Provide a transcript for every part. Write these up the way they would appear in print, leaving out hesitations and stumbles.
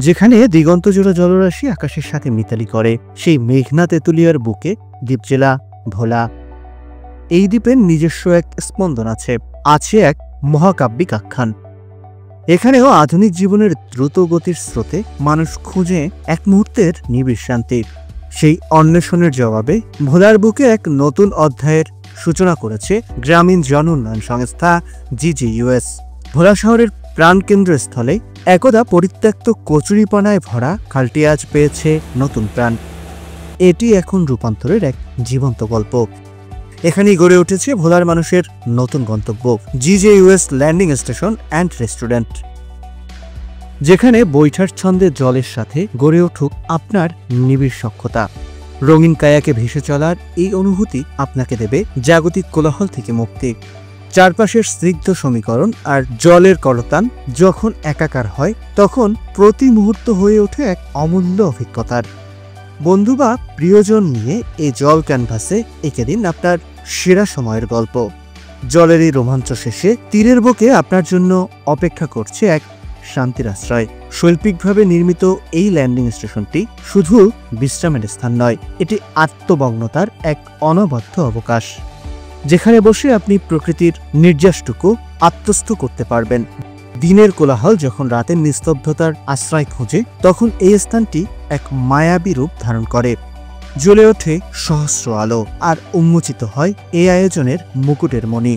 যেখানে দিগন্তজোড়া জলরাশি আকাশের সাথে মিতালি করে। সেই মেঘনা তেঁতুলিয়ার বুকে দ্বীপ জেলা ভোলা। এই দ্বীপের নিজস্ব এক স্পন্দন আছে, আছে এক মহাকাব্যিক আখ্যান। এখানেও আধুনিক জীবনের দ্রুত গতির স্রোতে মানুষ খুঁজে এক মুহূর্তের নিবিড় শান্তি। সেই অন্বেষণের জবাবে ভোলার বুকে এক নতুন অধ্যায়ের সূচনা করেছে গ্রামীণ জন উন্নয়ন সংস্থা GGUS। ভোলা শহরের প্রাণকেন্দ্রস্থলে একদা পরিত্যক্ত কচুরিপানায় ভরা খালটি আজ পেয়েছে নতুন প্রাণ। এটি এখন রূপান্তরের এক জীবন্ত গল্প। এখানেই গড়ে উঠেছে ভোলার মানুষের নতুন গন্তব্য, GGUS landing station and restaurant, যেখানে বৈঠার ছন্দে জলের সাথে গড়ে উঠুক আপনার নিবিড় সখ্যতা। রঙিন কায়াকে ভেসে চলার এই অনুভূতি আপনাকে দেবে জাগতিক কোলাহল থেকে মুক্তি। চারপাশের স্নিগ্ধ সমীকরণ আর জলের কলতান যখন একাকার হয়, তখন প্রতি মুহূর্ত হয়ে ওঠে এক অমূল্য অভিজ্ঞতার। বন্ধু বা প্রিয়জন নিয়ে এই জল ক্যানভাসে এঁকে দিন আপনার সেরা সময়ের গল্প। জলের এই রোমাঞ্চ শেষে তীরের বুকে আপনার জন্য অপেক্ষা করছে এক শান্তির আশ্রয়। শৈল্পিকভাবে নির্মিত এই ল্যান্ডিং স্টেশনটি শুধু বিশ্রামের স্থান নয়, এটি আত্মমগ্নতার এক অনবদ্য অবকাশ, যেখানে বসে আপনি প্রকৃতির নির্যাসটুকু আত্মস্থ করতে পারবেন। দিনের কোলাহল যখন রাতের নিস্তব্ধতার আশ্রয় খোঁজে, তখন এই স্থানটি এক মায়াবী রূপ ধারণ করে। জ্বলে ওঠে সহস্র আলো আর উন্মোচিত হয় এই আয়োজনের মুকুটের মণি।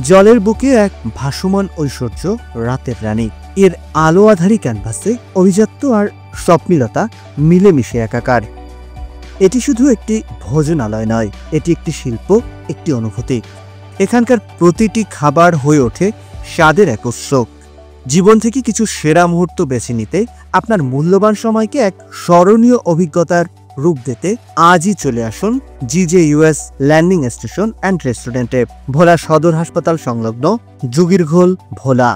জলের বুকে এক ভাসমান ঐশ্বর্য, রাতের রানী। এর আলো আধারী ক্যানভাসে অভিজাত্য আর স্বপ্নিলতা মিলেমিশে একাকার। এটি শুধু একটি ভোজনালয় নয়, এটি একটি শিল্প, একটি অনুভূতি। এখানকার প্রতিটি খাবার হয়ে ওঠে স্বাদের এক উৎস। জীবন থেকে কিছু সেরা মুহূর্ত বেছে নিতে, আপনার মূল্যবান সময়কে এক স্মরণীয় অভিজ্ঞতার রূপ দিতে আজই চলে আসুন GGUS ল্যান্ডিং স্টেশন অ্যান্ড রেস্টুরেন্টে, ভোলা সদর হাসপাতাল সংলগ্ন, যোগীরঘোল, ভোলা।